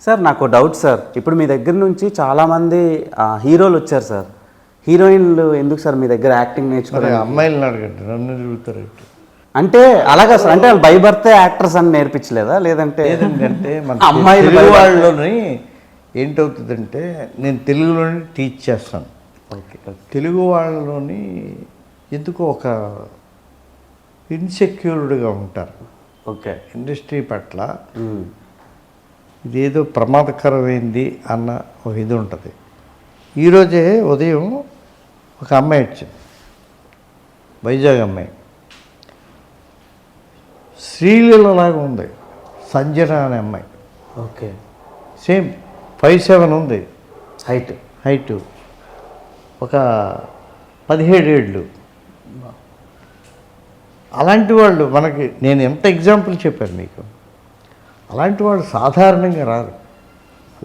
Sir నాకు doubt sir, ఇప్పుడు మీ దగ్గర నుంచి చాలామంది హీరోలు వచ్చారు సార్. హీరోయిన్లు ఎందుకు సార్ మీ దగ్గర యాక్టింగ్ నేర్చుకోవాలి? అమ్మాయిలను అడగండి, నన్ను తిరుగుతారు. అంటే అలాగా సార్, అంటే బై బర్త్ యాక్టర్స్ అని నేర్పించలేదా? లేదంటే లేదంటే మన అమ్మాయిలు తెలుగు వాళ్ళలోని ఏంటవుతుందంటే, నేను తెలుగులోని టీచ్ చేస్తాను. ఓకే. తెలుగు వాళ్ళలోని ఎందుకో ఒక ఇన్సెక్యూర్డ్గా ఉంటారు. ఓకే. ఇండస్ట్రీ పట్ల ఇదేదో ప్రమాదకరమైంది అన్న ఒక ఇది ఉంటుంది. ఈరోజే ఉదయం ఒక అమ్మాయి వచ్చింది, వైజాగ్ అమ్మాయి, శ్రీలీలలాగా ఉంది, సంజన అనే అమ్మాయి. ఓకే. సేమ్ 5'7" ఉంది హైటు, ఒక 17 ఏళ్ళు. అలాంటి వాళ్ళు మనకి, నేను ఎంత ఎగ్జాంపుల్ చెప్పాను మీకు, అలాంటి వాళ్ళు సాధారణంగా రారు.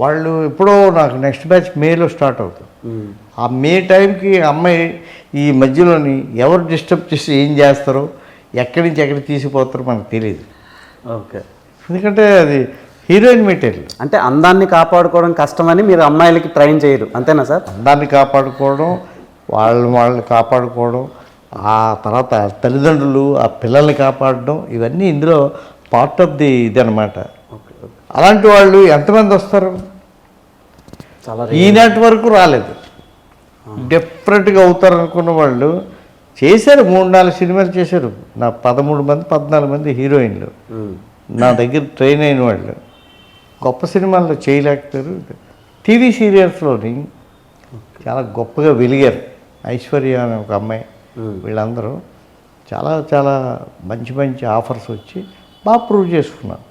వాళ్ళు ఎప్పుడో నాకు నెక్స్ట్ బ్యాచ్ మేలో స్టార్ట్ అవుతుంది. ఆ మే టైంకి అమ్మాయి ఈ మధ్యలోని ఎవరు డిస్టర్బ్ చేసి ఏం చేస్తారో, ఎక్కడి నుంచి ఎక్కడికి తీసిపోతారో మనకు తెలియదు. ఓకే. ఎందుకంటే అది హీరోయిన్ మెటీరియల్. అంటే అందాన్ని కాపాడుకోవడం కష్టమని మీరు అమ్మాయిలకి ట్రైన్ చేయరు, అంతేనా సార్? అందాన్ని కాపాడుకోవడం, వాళ్ళని కాపాడుకోవడం, ఆ తర్వాత తల్లిదండ్రులు ఆ పిల్లల్ని కాపాడడం, ఇవన్నీ ఇందులో పార్ట్ ఆఫ్ ది ఇది అనమాట. అలాంటి వాళ్ళు ఎంతమంది వస్తారు? చాలా ఈనాటి వరకు రాలేదు. డిఫరెంట్గా అవుతారు అనుకున్న వాళ్ళు చేశారు, 3-4 సినిమాలు చేశారు. నా 13 మంది 14 మంది హీరోయిన్లు నా దగ్గర ట్రైన్ అయిన వాళ్ళు గొప్ప సినిమాల్లో చేయలేకపోయారు. టీవీ సీరియల్స్లోని చాలా గొప్పగా వెలిగారు. ఐశ్వర్య అనే ఒక అమ్మాయి, వీళ్ళందరూ చాలా చాలా మంచి మంచి ఆఫర్స్ వచ్చి బాగా ప్రూవ్ చేసుకున్నారు.